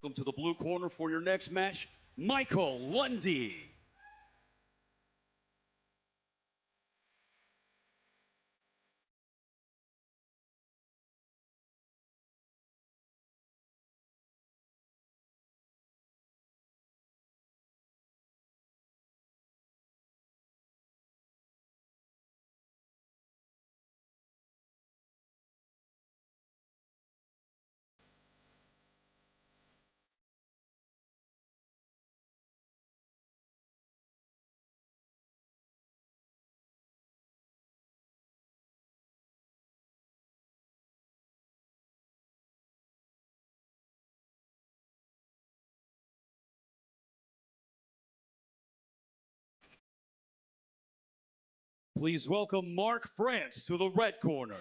Welcome to the blue corner for your next match, Michael Lundie. Please welcome Mark France to the red corner.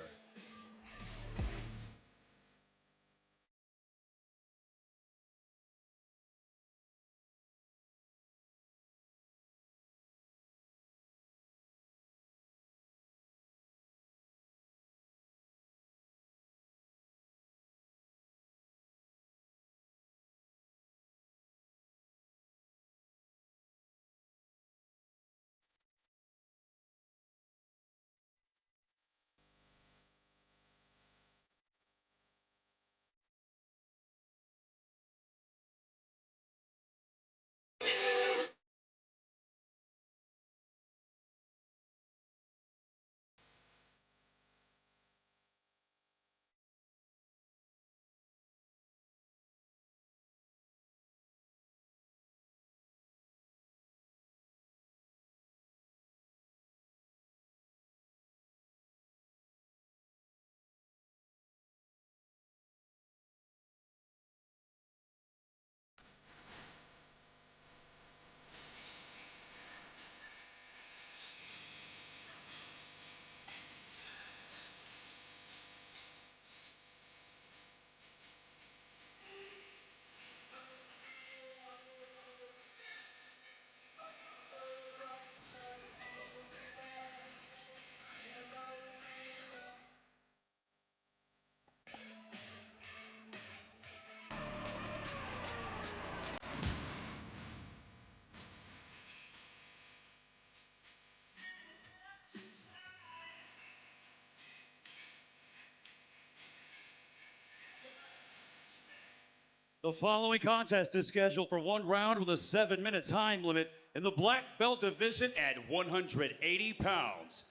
The following contest is scheduled for one round with a 7-minute time limit in the black belt division at 180 pounds.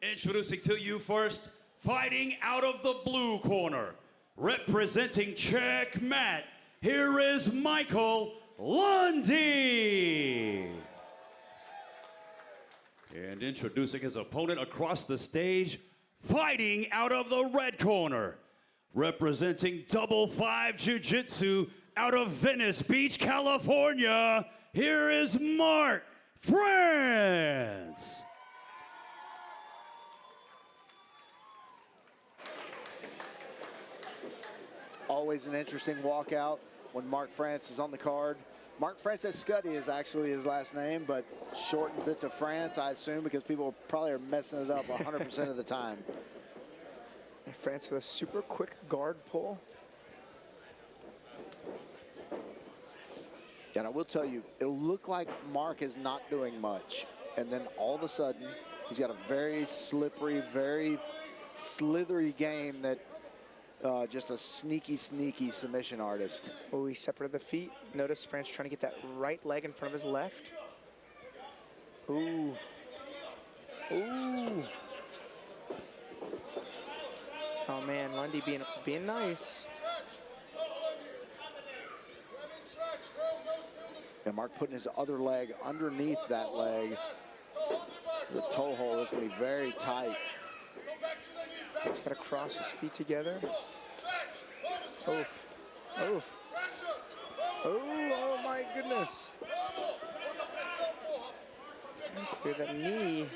Introducing to you first, fighting out of the blue corner, representing Checkmate, here is Michael Lundie. And introducing his opponent across the stage, fighting out of the red corner, representing Double Five Jiu-Jitsu out of Venice Beach, California, here is Mark France. Always an interesting walkout when Mark France is on the card. Mark Francis Scuddy is actually his last name, but shortens it to France, I assume, because people probably are messing it up 100% of the time. France with a super quick guard pull. And I will tell you, it'll look like Mark is not doing much. And then all of a sudden, he's got a very slippery, very slithery game that just a sneaky, sneaky submission artist. Oh, he separated the feet. Notice France trying to get that right leg in front of his left. Ooh. Ooh. Oh man, Lundie being nice. And Mark putting his other leg underneath that leg. The toe hold is going to be very tight. He's got to cross his feet together. Oof. Oof. Oh my goodness. And clear that knee.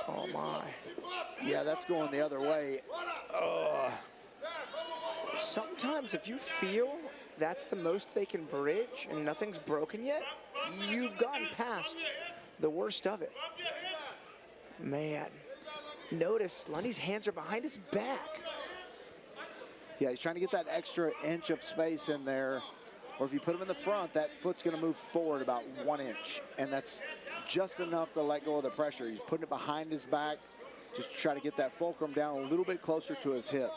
Oh my. Yeah, that's going the other way. Sometimes if you feel that's the most they can bridge and nothing's broken yet, you've gotten past the worst of it. Man, notice Lundie's hands are behind his back. Yeah, he's trying to get that extra inch of space in there. Or if you put him in the front, that foot's going to move forward about 1 inch. And that's just enough to let go of the pressure. He's putting it behind his back just to try to get that fulcrum down a little bit closer to his hip.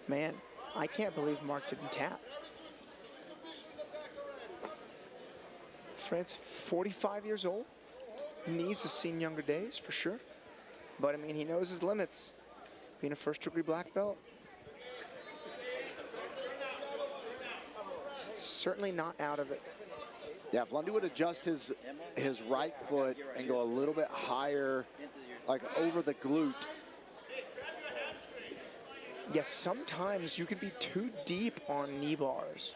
Man, I can't believe Mark didn't tap. Fred's 45 years old. Knees has seen younger days, for sure. But, I mean, he knows his limits. Being a first-degree black belt. Certainly not out of it. Yeah, if Lundie would adjust his right foot and go a little bit higher, like over the glute. Yes, sometimes you can be too deep on knee bars.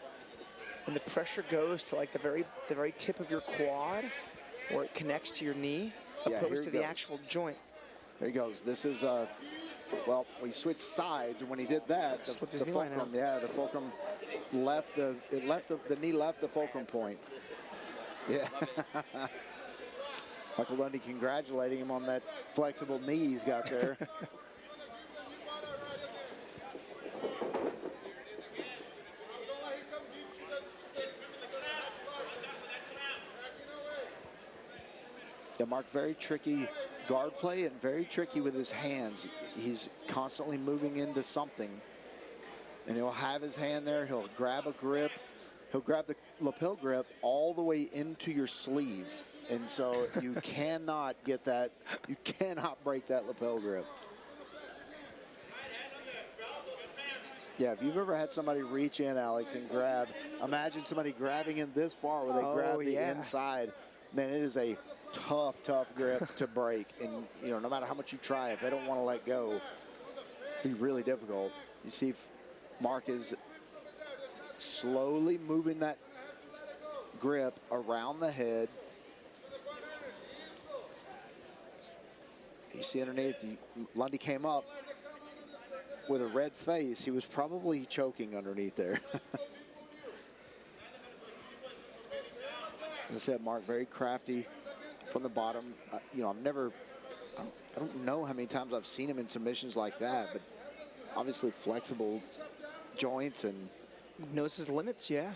And the pressure goes to like the very tip of your quad where it connects to your knee, opposed to the actual joint. There he goes. This is, well, we switched sides, and when he did that, the fulcrum, the fulcrum left the knee left the fulcrum point. Yeah. Michael Lundie congratulating him on that flexible knee he's got there. Yeah, Mark, very tricky guard play and very tricky with his hands. He's constantly moving into something. And he'll have his hand there, he'll grab a grip, he'll grab the lapel grip all the way into your sleeve. And so you cannot get that, you cannot break that lapel grip. Yeah, if you've ever had somebody reach in, Alex, and grab, imagine somebody grabbing in this far where they grab the inside. Man, it is a tough grip to break. And, you know, no matter how much you try, if they don't want to let go, it'd be really difficult. You see Mark is slowly moving that grip around the head. You see underneath, Lundie came up with a red face. He was probably choking underneath there. As I said, Mark, very crafty from the bottom. You know, I don't know how many times I've seen him in submissions like that, but obviously flexible joints and knows his limits, yeah.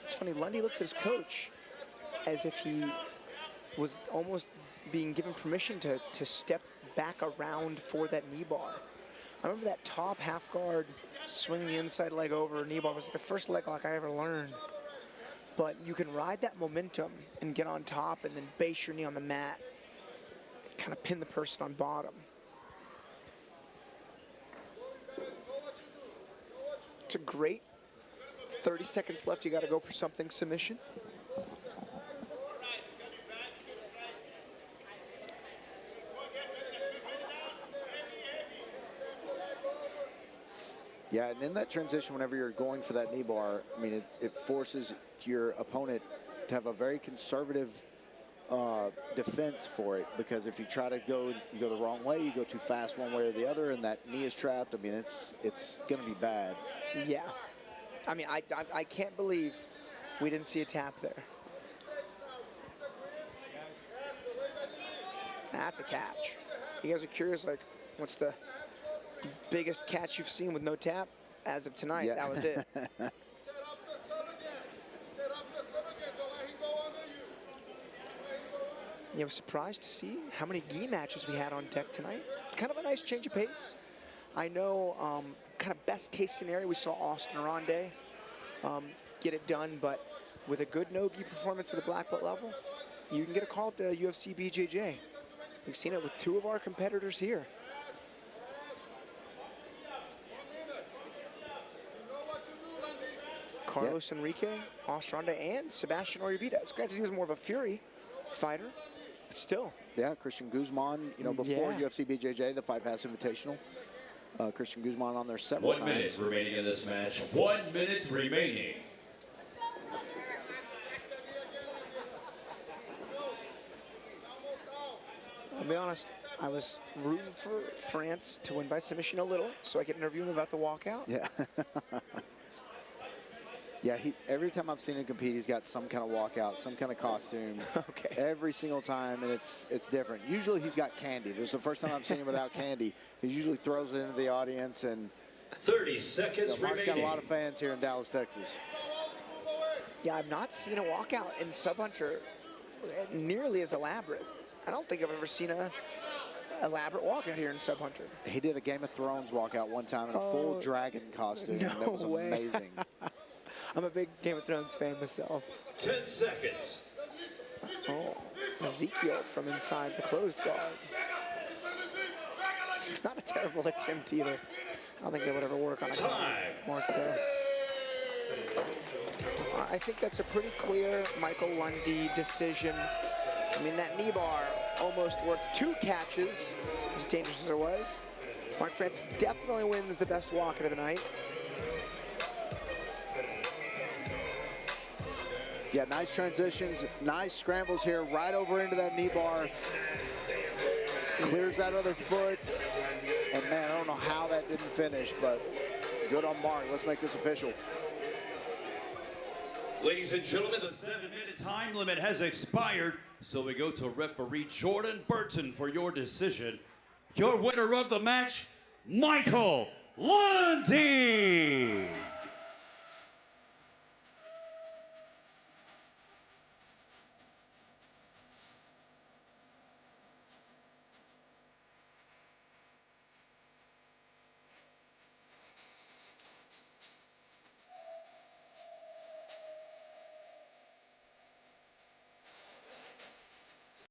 It's funny, Lundie looked at his coach as if he was almost being given permission to step back around for that knee bar. I remember that top half guard swinging the inside leg over knee bar was the first leg lock I ever learned. But you can ride that momentum and get on top and then base your knee on the mat, kind of pin the person on bottom. It's a great 30 seconds left. You got to go for something submission. Yeah, and in that transition, whenever you're going for that knee bar, I mean, it forces your opponent to have a very conservative defense for it, because if you try to go, you go the wrong way, you go too fast one way or the other, and that knee is trapped. I mean, it's going to be bad. Yeah. I mean, I can't believe we didn't see a tap there. That's a catch. You guys are curious, like, what's the biggest catch you've seen with no tap? As of tonight, that was it. I was surprised to see how many gi matches we had on deck tonight. It's kind of a nice change of pace. I know, kind of best case scenario, we saw Austin Ronde get it done, but with a good no-gi performance at the black belt level, you can get a call up to UFC BJJ. We've seen it with two of our competitors here. Carlos Enrique, Austin Ronde, and Sebastian Orivides. Granted, he was more of a Fury fighter, but still. Yeah, Christian Guzman, you know, before UFC BJJ, the Fight Pass Invitational. Christian Guzman on there several times. 1 minute remaining in this match. 1 minute remaining. I'll be honest, I was rooting for France to win by submission a little so I could interview him about the walkout. Yeah. Yeah, every time I've seen him compete, he's got some kind of walkout, some kind of costume. Okay. Every single time, and it's different. Usually he's got candy. This is the first time I've seen him without candy. He usually throws it into the audience, and 30 seconds Mark's got a remaining. lot of fans here in Dallas, Texas. Yeah, I've not seen a walkout in SubHunter nearly as elaborate. I don't think I've ever seen a elaborate walkout here in SubHunter. He did a Game of Thrones walkout one time in a full dragon costume. No That was way. amazing. I'm a big Game of Thrones fan myself. 10 seconds. Oh, Ezekiel from inside the closed guard. It's not a terrible attempt either. I don't think that would ever work on a Time. Mark there. I think that's a pretty clear Michael Lundie decision. I mean, that knee bar almost worth 2 catches, as dangerous as it was. Mark France definitely wins the best walkout of the night. Yeah, nice transitions, nice scrambles here, right over into that knee bar. Clears that other foot. And man, I don't know how that didn't finish, but good on Mark. Let's make this official. Ladies and gentlemen, the 7-minute time limit has expired, so we go to referee Jordan Burton for your decision. Your winner of the match, Michael Lundie.